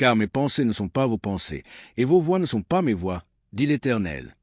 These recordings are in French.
Car mes pensées ne sont pas vos pensées, et vos voix ne sont pas mes voix, dit l'Éternel.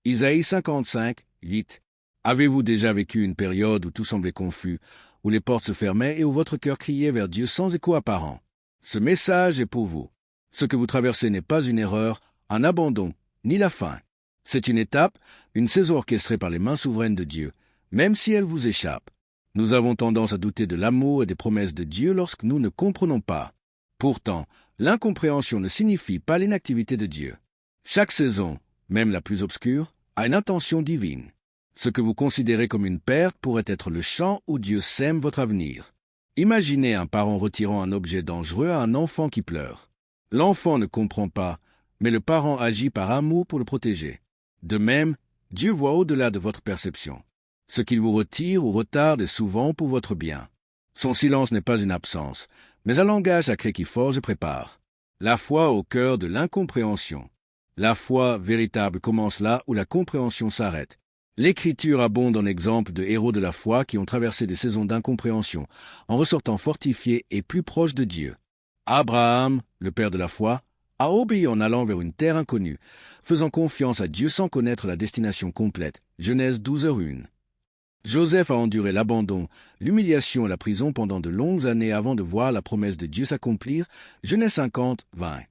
Isaïe 55, 8. Avez-vous déjà vécu une période où tout semblait confus, où les portes se fermaient et où votre cœur criait vers Dieu sans écho apparent? Ce message est pour vous. Ce que vous traversez n'est pas une erreur, un abandon, ni la fin. C'est une étape, une saison orchestrée par les mains souveraines de Dieu, même si elle vous échappe. Nous avons tendance à douter de l'amour et des promesses de Dieu lorsque nous ne comprenons pas. Pourtant, l'incompréhension ne signifie pas l'inactivité de Dieu. Chaque saison, même la plus obscure, a une intention divine. Ce que vous considérez comme une perte pourrait être le champ où Dieu sème votre avenir. Imaginez un parent retirant un objet dangereux à un enfant qui pleure. L'enfant ne comprend pas, mais le parent agit par amour pour le protéger. De même, Dieu voit au-delà de votre perception. Ce qu'il vous retire ou retarde est souvent pour votre bien. Son silence n'est pas une absence, mais un langage sacré qui forge et prépare. La foi au cœur de l'incompréhension. La foi véritable commence là où la compréhension s'arrête. L'Écriture abonde en exemples de héros de la foi qui ont traversé des saisons d'incompréhension, en ressortant fortifiés et plus proches de Dieu. Abraham, le père de la foi, a obéi en allant vers une terre inconnue, faisant confiance à Dieu sans connaître la destination complète. Genèse 12h1. Joseph a enduré l'abandon, l'humiliation et la prison pendant de longues années avant de voir la promesse de Dieu s'accomplir. Genèse 50:20.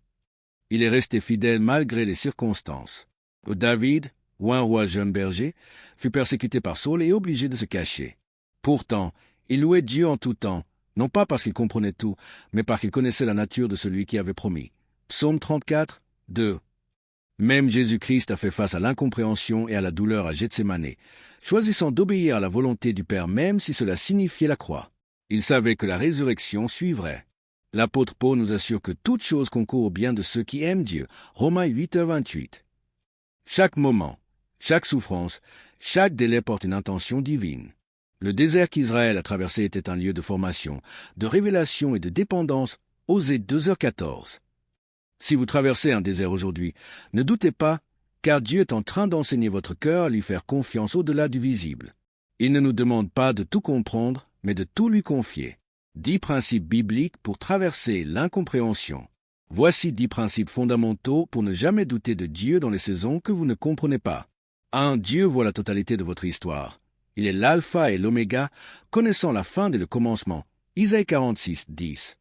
Il est resté fidèle malgré les circonstances. David, ou un roi jeune berger, fut persécuté par Saul et obligé de se cacher. Pourtant, il louait Dieu en tout temps, non pas parce qu'il comprenait tout, mais parce qu'il connaissait la nature de celui qui avait promis. Psaume 34, 2. Même Jésus-Christ a fait face à l'incompréhension et à la douleur à Gethsémané, choisissant d'obéir à la volonté du Père même si cela signifiait la croix. Il savait que la résurrection suivrait. L'apôtre Paul nous assure que toute chose concourt au bien de ceux qui aiment Dieu. Romains 8h28. Chaque moment, chaque souffrance, chaque délai porte une intention divine. Le désert qu'Israël a traversé était un lieu de formation, de révélation et de dépendance. Osée 2h14. Si vous traversez un désert aujourd'hui, ne doutez pas, car Dieu est en train d'enseigner votre cœur à lui faire confiance au-delà du visible. Il ne nous demande pas de tout comprendre, mais de tout lui confier. 10 principes bibliques pour traverser l'incompréhension. Voici 10 principes fondamentaux pour ne jamais douter de Dieu dans les saisons que vous ne comprenez pas. 1. Dieu voit la totalité de votre histoire. Il est l'alpha et l'oméga, connaissant la fin et le commencement. Isaïe 46, 10.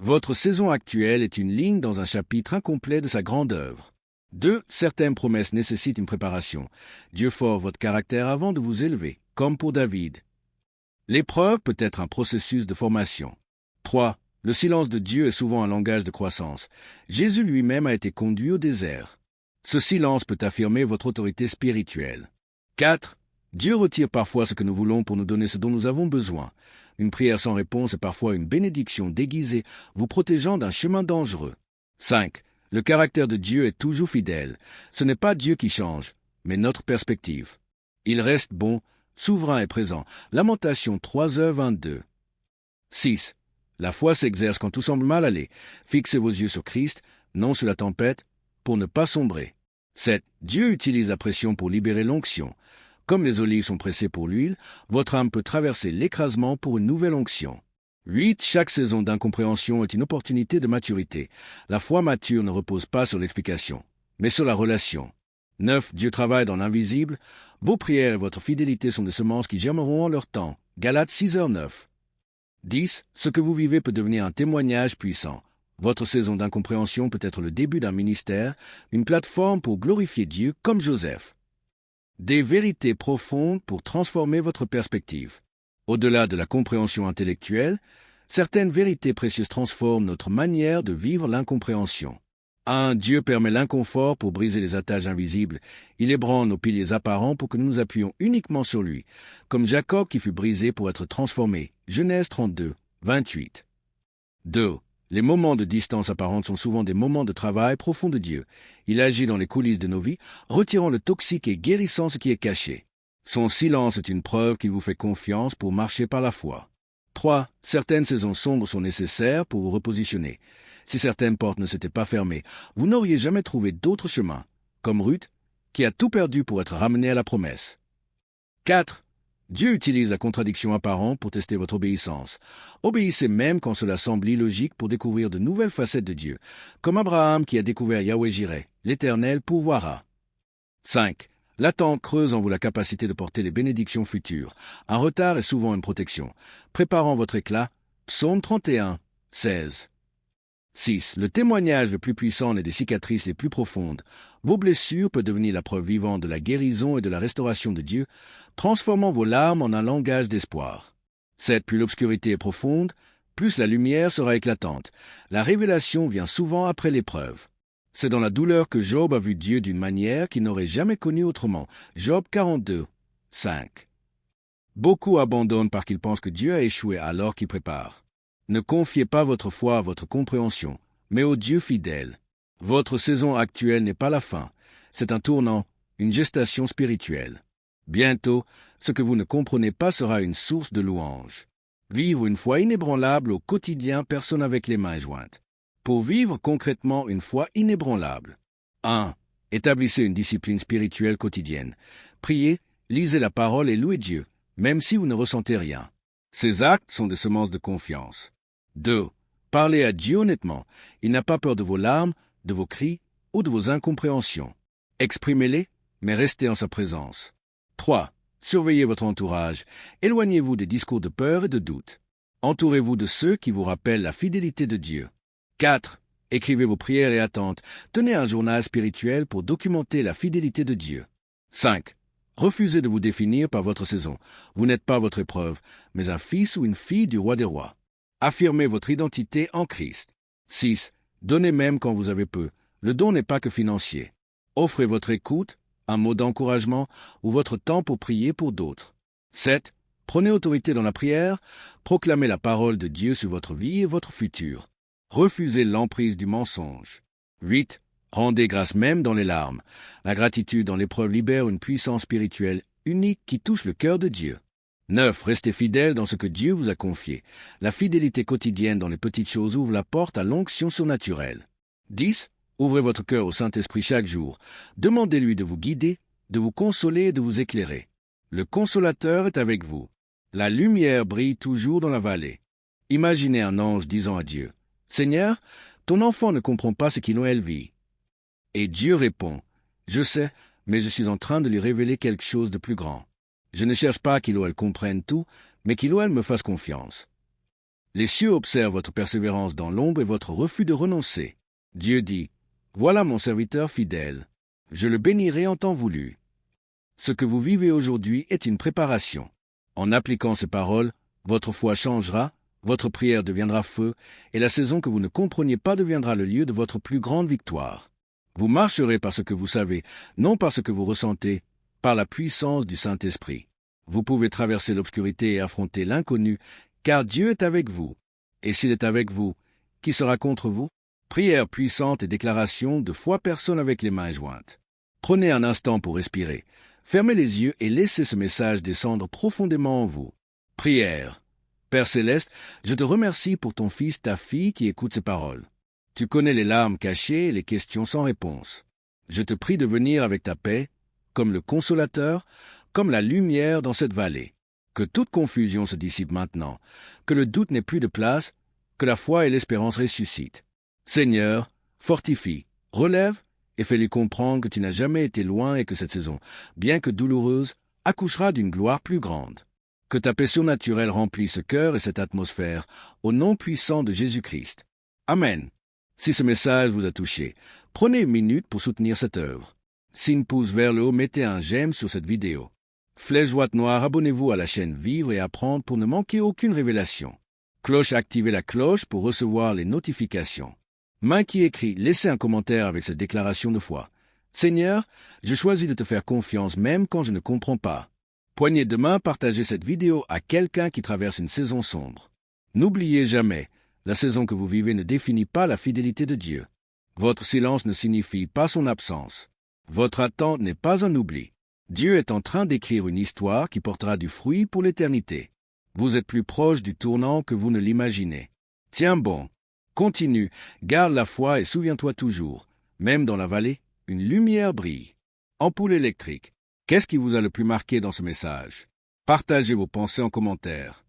Votre saison actuelle est une ligne dans un chapitre incomplet de sa grande œuvre. 2. Certaines promesses nécessitent une préparation. Dieu forge votre caractère avant de vous élever, comme pour David. L'épreuve peut être un processus de formation. 3. Le silence de Dieu est souvent un langage de croissance. Jésus lui-même a été conduit au désert. Ce silence peut affirmer votre autorité spirituelle. 4. Dieu retire parfois ce que nous voulons pour nous donner ce dont nous avons besoin. Une prière sans réponse est parfois une bénédiction déguisée, vous protégeant d'un chemin dangereux. 5. Le caractère de Dieu est toujours fidèle. Ce n'est pas Dieu qui change, mais notre perspective. Il reste bon, souverain et présent. Lamentation 3h22. 6. La foi s'exerce quand tout semble mal aller. Fixez vos yeux sur Christ, non sur la tempête, pour ne pas sombrer. 7. Dieu utilise la pression pour libérer l'onction. Comme les olives sont pressées pour l'huile, votre âme peut traverser l'écrasement pour une nouvelle onction. 8. Chaque saison d'incompréhension est une opportunité de maturité. La foi mature ne repose pas sur l'explication, mais sur la relation. 9. Dieu travaille dans l'invisible. Vos prières et votre fidélité sont des semences qui germeront en leur temps. Galates 6h9. 10. Ce que vous vivez peut devenir un témoignage puissant. Votre saison d'incompréhension peut être le début d'un ministère, une plateforme pour glorifier Dieu comme Joseph. Des vérités profondes pour transformer votre perspective. Au-delà de la compréhension intellectuelle, certaines vérités précieuses transforment notre manière de vivre l'incompréhension. 1. Dieu permet l'inconfort pour briser les attaches invisibles. Il ébranle nos piliers apparents pour que nous nous appuyions uniquement sur lui, comme Jacob qui fut brisé pour être transformé. Genèse 32, 28. 2. Les moments de distance apparente sont souvent des moments de travail profond de Dieu. Il agit dans les coulisses de nos vies, retirant le toxique et guérissant ce qui est caché. Son silence est une preuve qu'il vous fait confiance pour marcher par la foi. 3. Certaines saisons sombres sont nécessaires pour vous repositionner. Si certaines portes ne s'étaient pas fermées, vous n'auriez jamais trouvé d'autre chemin, comme Ruth, qui a tout perdu pour être ramenée à la promesse. 4. Dieu utilise la contradiction apparente pour tester votre obéissance. Obéissez même quand cela semble illogique pour découvrir de nouvelles facettes de Dieu, comme Abraham qui a découvert Yahweh Jireh, l'Éternel pourvoira. 5. L'attente creuse en vous la capacité de porter les bénédictions futures. Un retard est souvent une protection. Préparant votre éclat, Psaume 31, 16. 6. Le témoignage le plus puissant est des cicatrices les plus profondes. Vos blessures peuvent devenir la preuve vivante de la guérison et de la restauration de Dieu, transformant vos larmes en un langage d'espoir. 7. Plus l'obscurité est profonde, plus la lumière sera éclatante. La révélation vient souvent après l'épreuve. C'est dans la douleur que Job a vu Dieu d'une manière qu'il n'aurait jamais connue autrement. Job 42, 5. Beaucoup abandonnent parce qu'ils pensent que Dieu a échoué alors qu'il prépare. Ne confiez pas votre foi à votre compréhension, mais au Dieu fidèle. Votre saison actuelle n'est pas la fin. C'est un tournant, une gestation spirituelle. Bientôt, ce que vous ne comprenez pas sera une source de louange. Vivre une foi inébranlable au quotidien, personne avec les mains jointes. Pour vivre concrètement une foi inébranlable. 1. Établissez une discipline spirituelle quotidienne. Priez, lisez la parole et louez Dieu, même si vous ne ressentez rien. Ces actes sont des semences de confiance. 2. Parlez à Dieu honnêtement. Il n'a pas peur de vos larmes, de vos cris ou de vos incompréhensions. Exprimez-les, mais restez en sa présence. 3. Surveillez votre entourage. Éloignez-vous des discours de peur et de doute. Entourez-vous de ceux qui vous rappellent la fidélité de Dieu. 4. Écrivez vos prières et attentes. Tenez un journal spirituel pour documenter la fidélité de Dieu. 5. Refusez de vous définir par votre saison. Vous n'êtes pas votre épreuve, mais un fils ou une fille du roi des rois. Affirmez votre identité en Christ. 6. Donnez même quand vous avez peu. Le don n'est pas que financier. Offrez votre écoute, un mot d'encouragement ou votre temps pour prier pour d'autres. 7. Prenez autorité dans la prière. Proclamez la parole de Dieu sur votre vie et votre futur. Refusez l'emprise du mensonge. 8. Rendez grâce même dans les larmes. La gratitude dans l'épreuve libère une puissance spirituelle unique qui touche le cœur de Dieu. 9. Restez fidèle dans ce que Dieu vous a confié. La fidélité quotidienne dans les petites choses ouvre la porte à l'onction surnaturelle. 10. Ouvrez votre cœur au Saint-Esprit chaque jour. Demandez-lui de vous guider, de vous consoler et de vous éclairer. Le Consolateur est avec vous. La lumière brille toujours dans la vallée. Imaginez un ange disant à Dieu, « Seigneur, ton enfant ne comprend pas ce qu'il ou elle vit. » Et Dieu répond, « Je sais, mais je suis en train de lui révéler quelque chose de plus grand. Je ne cherche pas qu'il ou elle comprenne tout, mais qu'il ou elle me fasse confiance. » Les cieux observent votre persévérance dans l'ombre et votre refus de renoncer. Dieu dit, « Voilà mon serviteur fidèle. Je le bénirai en temps voulu. » Ce que vous vivez aujourd'hui est une préparation. En appliquant ces paroles, votre foi changera, votre prière deviendra feu, et la saison que vous ne compreniez pas deviendra le lieu de votre plus grande victoire. Vous marcherez par ce que vous savez, non par ce que vous ressentez, par la puissance du Saint-Esprit. Vous pouvez traverser l'obscurité et affronter l'inconnu, car Dieu est avec vous. Et s'il est avec vous, qui sera contre vous? Prière puissante et déclaration de foi, personne avec les mains jointes. Prenez un instant pour respirer. Fermez les yeux et laissez ce message descendre profondément en vous. Prière. Père Céleste, je te remercie pour ton fils, ta fille qui écoute ces paroles. Tu connais les larmes cachées et les questions sans réponse. Je te prie de venir avec ta paix, comme le Consolateur, comme la lumière dans cette vallée. Que toute confusion se dissipe maintenant, que le doute n'ait plus de place, que la foi et l'espérance ressuscitent. Seigneur, fortifie, relève et fais-lui comprendre que tu n'as jamais été loin et que cette saison, bien que douloureuse, accouchera d'une gloire plus grande. Que ta paix surnaturelle remplisse ce cœur et cette atmosphère, au nom puissant de Jésus-Christ. Amen. Si ce message vous a touché, prenez une minute pour soutenir cette œuvre. Signe pouce vers le haut, mettez un j'aime sur cette vidéo. Flèche droite noire, abonnez-vous à la chaîne Vivre et Apprendre pour ne manquer aucune révélation. Cloche, activez la cloche pour recevoir les notifications. Main qui écrit, laissez un commentaire avec cette déclaration de foi. Seigneur, je choisis de te faire confiance même quand je ne comprends pas. Poignée de main, partagez cette vidéo à quelqu'un qui traverse une saison sombre. N'oubliez jamais, la saison que vous vivez ne définit pas la fidélité de Dieu. Votre silence ne signifie pas son absence. Votre attente n'est pas un oubli. Dieu est en train d'écrire une histoire qui portera du fruit pour l'éternité. Vous êtes plus proche du tournant que vous ne l'imaginez. Tiens bon, continue, garde la foi et souviens-toi toujours, même dans la vallée, une lumière brille. Ampoule électrique. Qu'est-ce qui vous a le plus marqué dans ce message? Partagez vos pensées en commentaire.